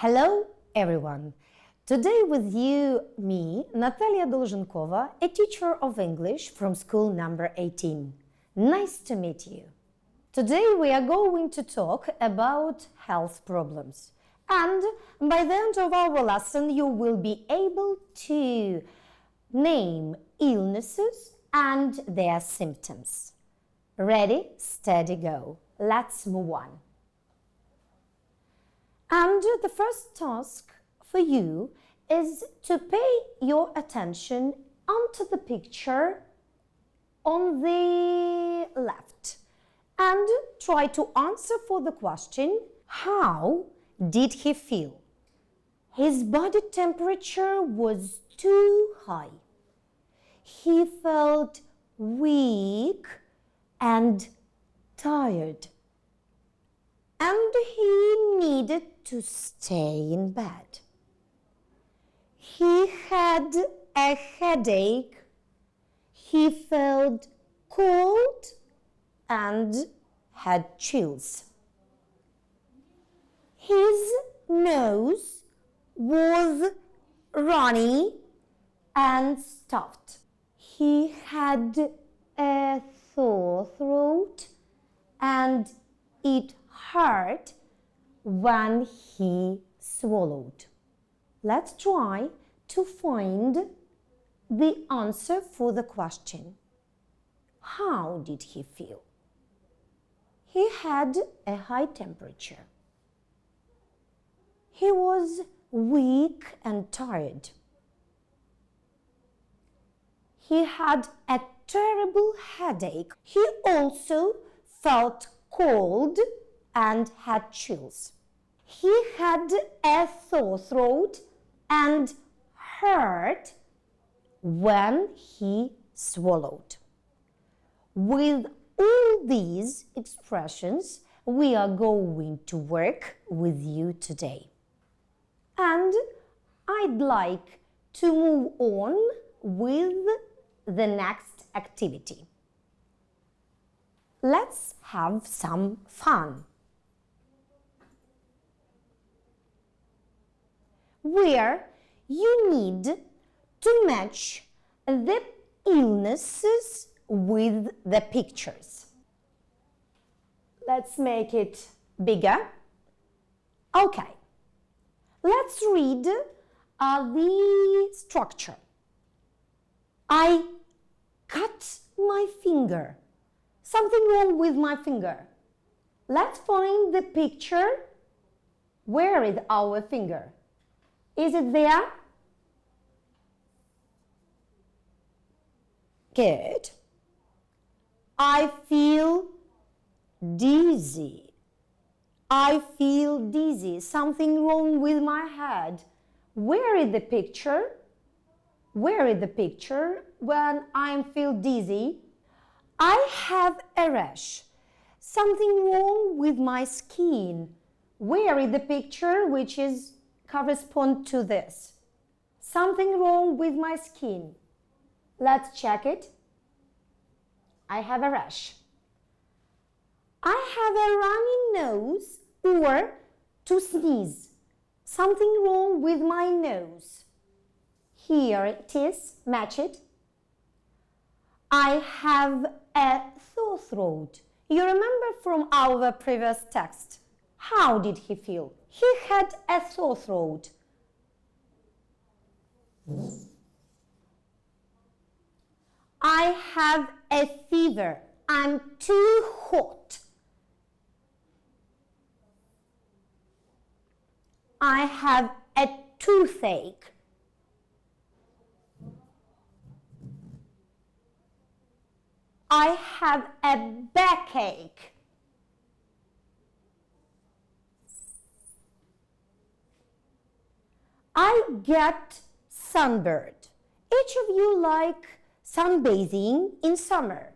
Hello, everyone. Today with you, me, Nataliia Dovzhenkova, a teacher of English from school number 18. Nice to meet you. Today we are going to talk about health problems. And by the end of our lesson, you will be able to name illnesses and their symptoms. Ready, steady, go. Let's move on. And the first task for you is to pay your attention onto the picture on the left and try to answer for the question, how did he feel? His body temperature was too high. He felt weak and tired. And he needed to stay in bed. He had a headache. He felt cold and had chills. His nose was runny and stuffed. He had a sore throat and it hurt when he swallowed. Let's try to find the answer for the question. How did he feel? He had a high temperature. He was weak and tired. He had a terrible headache. He also felt cold and had chills. He had a sore throat and hurt when he swallowed. With all these expressions, we are going to work with you today. And I'd like to move on with the next activity. Let's have some fun. Where you need to match the illnesses with the pictures. Let's make it bigger. Okay, let's read the structure. I cut my finger. Something wrong with my finger. Let's find the picture. Where is our finger? Is it there? Good. I feel dizzy. I feel dizzy. Something wrong with my head. Where is the picture? Where is the picture when I feel dizzy? I have a rash. Something wrong with my skin. Where is the picture which is correspond to this? Something wrong with my skin. Let's check it. I have a rash. I have a runny nose or to sneeze. Something wrong with my nose. Here it is, match it. I have a sore throat. You remember from our previous text. How did he feel? He had a sore throat. I have a fever. I'm too hot. I have a toothache. I have a backache. I get sunburned. Each of you like sunbathing in summer,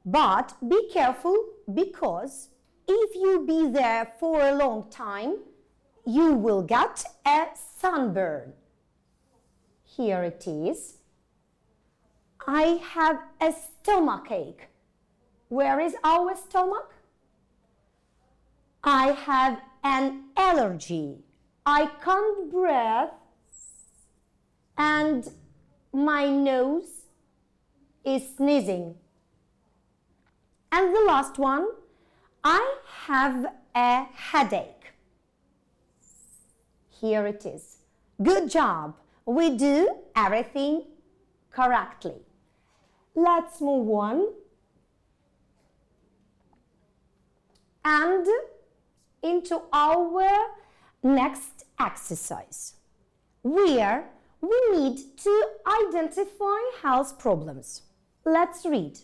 but be careful because if you be there for a long time, you will get a sunburn. Here it is. I have a stomachache. Where is our stomach? I have an allergy. I can't breathe and my nose is sneezing. And the last one, I have a headache. Here it is. Good job. We do everything correctly. Let's move on and into our next exercise, where we need to identify health problems. Let's read.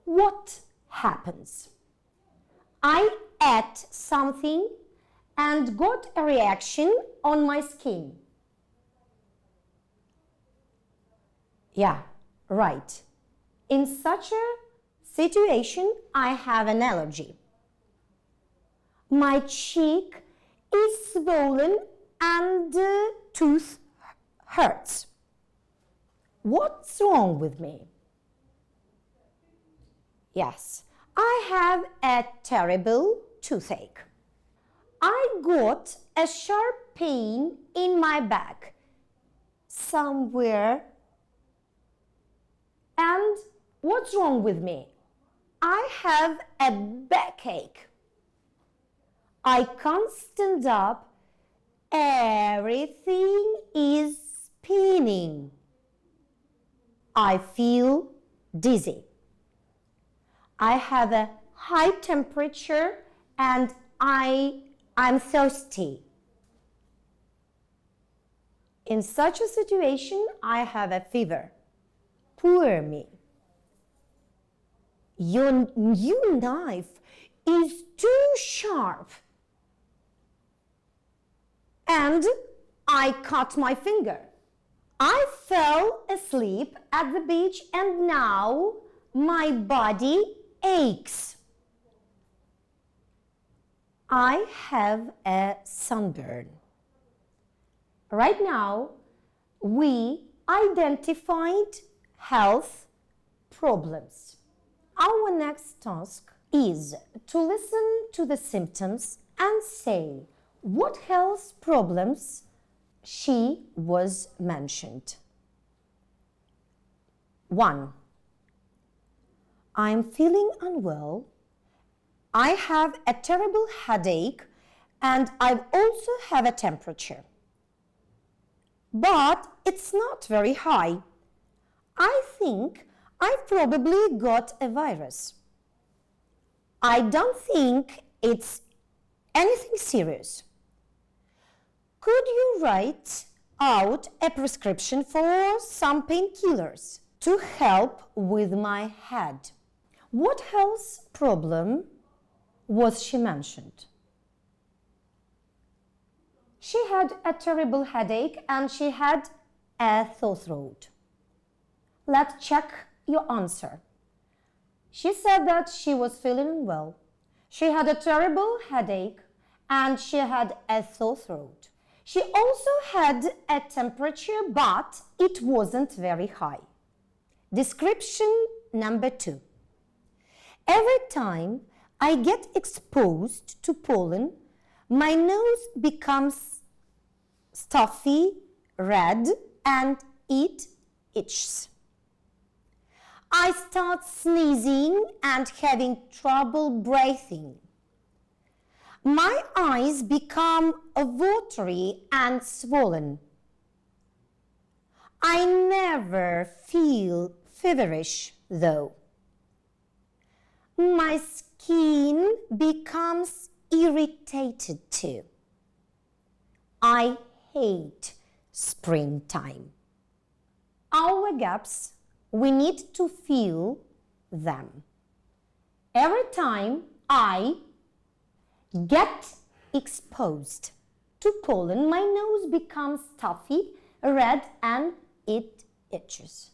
What happens? I ate something and got a reaction on my skin. Yeah, right. In such a situation, I have an allergy. My cheek is swollen and the tooth hurts. What's wrong with me? Yes, I have a terrible toothache. I got a sharp pain in my back somewhere. And what's wrong with me? I have a backache. I can't stand up. Everything is spinning. I feel dizzy. I have a high temperature and I'm thirsty. In such a situation, I have a fever. Poor me. Your new knife is too sharp. And I cut my finger. I fell asleep at the beach and now my body aches. I have a sunburn. Right now, we identified health problems. Our next task is to listen to the symptoms and say what health problems she was mentioned. 1. I'm feeling unwell. I have a terrible headache and I also have a temperature. But it's not very high. I think I've probably got a virus. I don't think it's anything serious. Could you write out a prescription for some painkillers to help with my head? What health problem was she mentioned? She had a terrible headache and she had a sore throat. Let's check your answer. She said that she was feeling unwell. She had a terrible headache and she had a sore throat. She also had a temperature, but it wasn't very high. Description number 2. Every time I get exposed to pollen, my nose becomes stuffy, red, and it itches. I start sneezing and having trouble breathing. My eyes become watery and swollen. I never feel feverish though. My skin becomes irritated too. I hate springtime. Our gaps, we need to fill them. Every time I get exposed to pollen, my nose becomes stuffy, red, and it itches.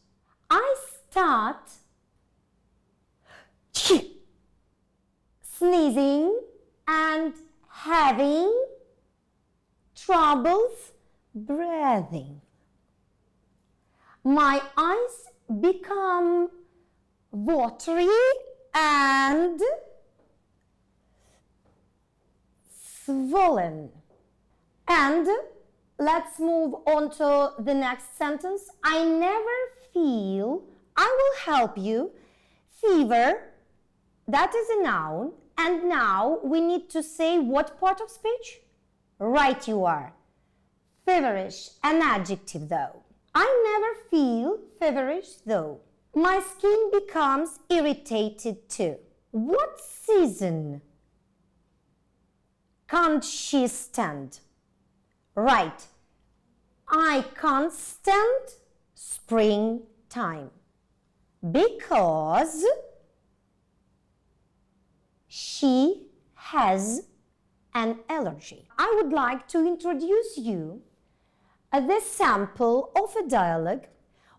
I start sneezing and having troubles breathing. My eyes become watery and swollen. And let's move on to the next sentence. I never feel, I will help you, fever, that is a noun. And now we need to say what part of speech? Right you are. Feverish, an adjective though. I never feel feverish though. My skin becomes irritated too. What season can't she stand? Right. I can't stand springtime because she has an allergy. I would like to introduce you the sample of a dialogue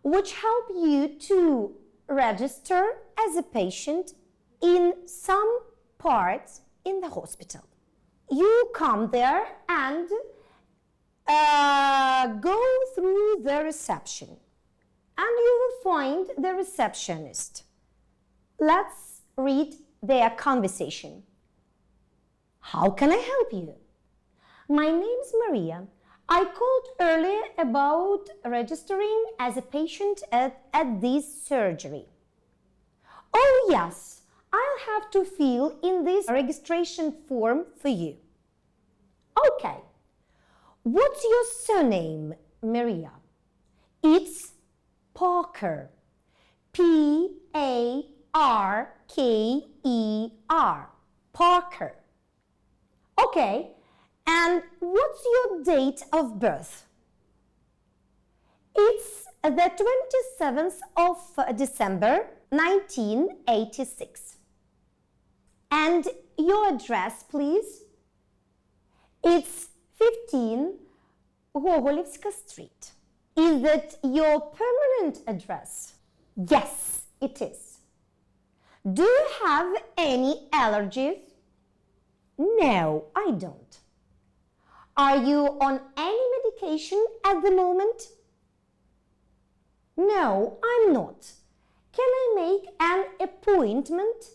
which help you to register as a patient in some parts in the hospital. You come there and go through the reception and you will find the receptionist. Let's read their conversation. How can I help you? My name's Maria. I called earlier about registering as a patient at this surgery. Oh yes, I'll have to fill in this registration form for you. Okay. What's your surname, Maria? It's Parker. P-A-R-K-E-R. Parker. Okay. And what's your date of birth? It's the 27th of December, 1986. And your address, please? It's 15 Gogolevska Street. Is that your permanent address? Yes, it is. Do you have any allergies? No, I don't. Are you on any medication at the moment? No, I'm not. Can I make an appointment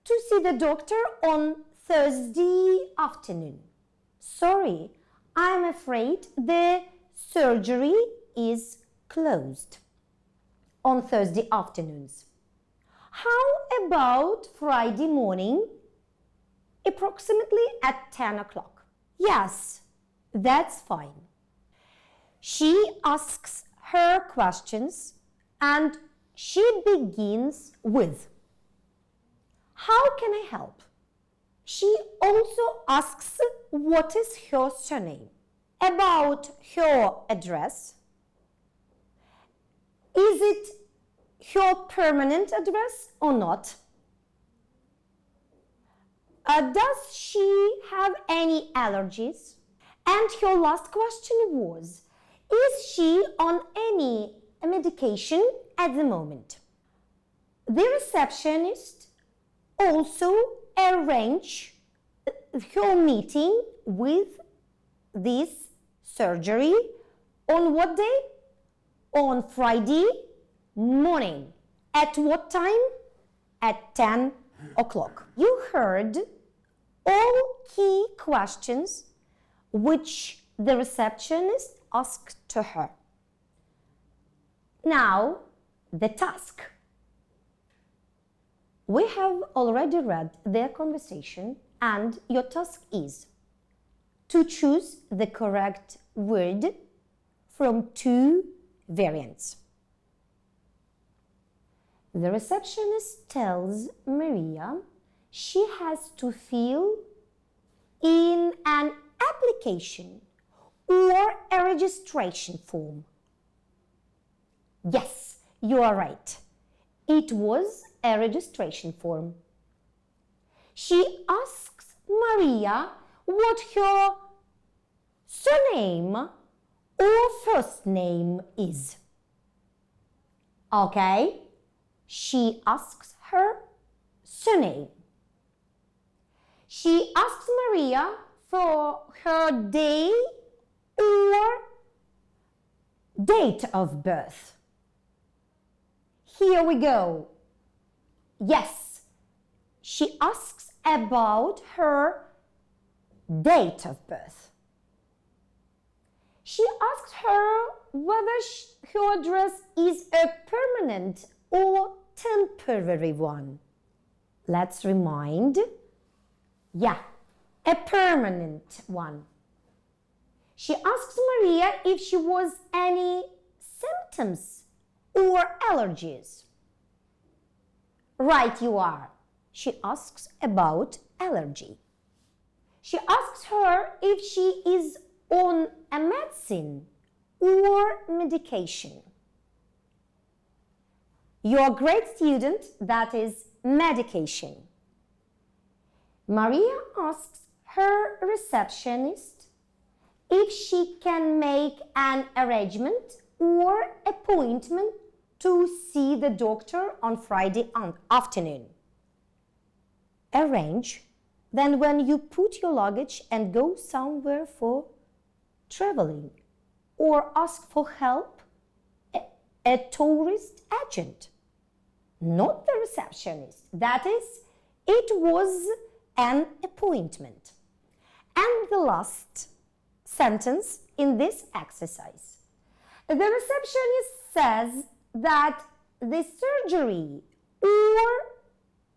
to see the doctor on Thursday afternoon? Sorry, I'm afraid the surgery is closed on Thursday afternoons. How about Friday morning, approximately at 10 o'clock? Yes. That's fine. She asks her questions and she begins with, how can I help? She also asks what is her surname, about her address. Is it her permanent address or not? Does she have any allergies? And her last question was, is she on any medication at the moment? The receptionist also arranged her meeting with this surgery on what day? On Friday morning. At what time? At 10 o'clock. You heard all key questions which the receptionist asked to her. Now, the task. We have already read their conversation and your task is to choose the correct word from two variants. The receptionist tells Maria she has to fill in an application or a registration form. Yes, you are right. It was a registration form. She asks Maria what her surname or first name is. Okay, she asks her surname. She asks Maria for her day or date of birth. Here we go. Yes, she asks about her date of birth. She asked her whether her dress is a permanent or temporary one. Let's remind. Yeah, a permanent one. She asked Maria if she was any symptoms or allergies. Right you are. She asks about allergy. She asks her if she is on a medicine or medication. You're a great student, that is medication. Maria asks her receptionist if she can make an arrangement or appointment to see the doctor on Friday afternoon. Arrange, then when you put your luggage and go somewhere for traveling, or ask for help, a tourist agent, not the receptionist. That is, it was an appointment. And the last sentence in this exercise. The receptionist says that the surgery or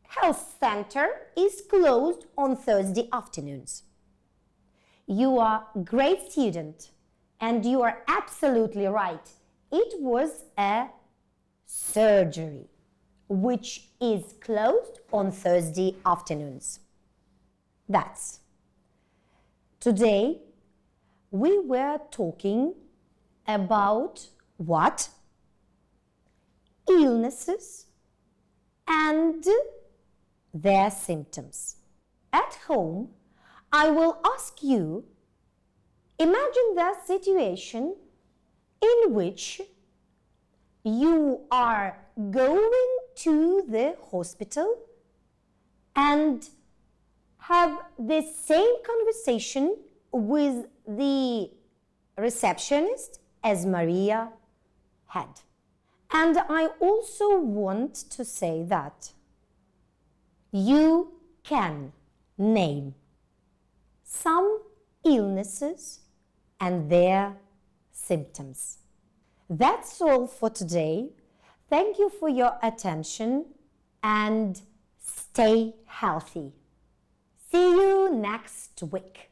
health center is closed on Thursday afternoons. You are a great student and you are absolutely right. It was a surgery which is closed on Thursday afternoons. That's. Today we were talking about what? Illnesses and their symptoms. At home, I will ask you, imagine the situation in which you are going to the hospital and have the same conversation with the receptionist as Maria had. And I also want to say that you can name some illnesses and their symptoms. That's all for today. Thank you for your attention and stay healthy. See you next week.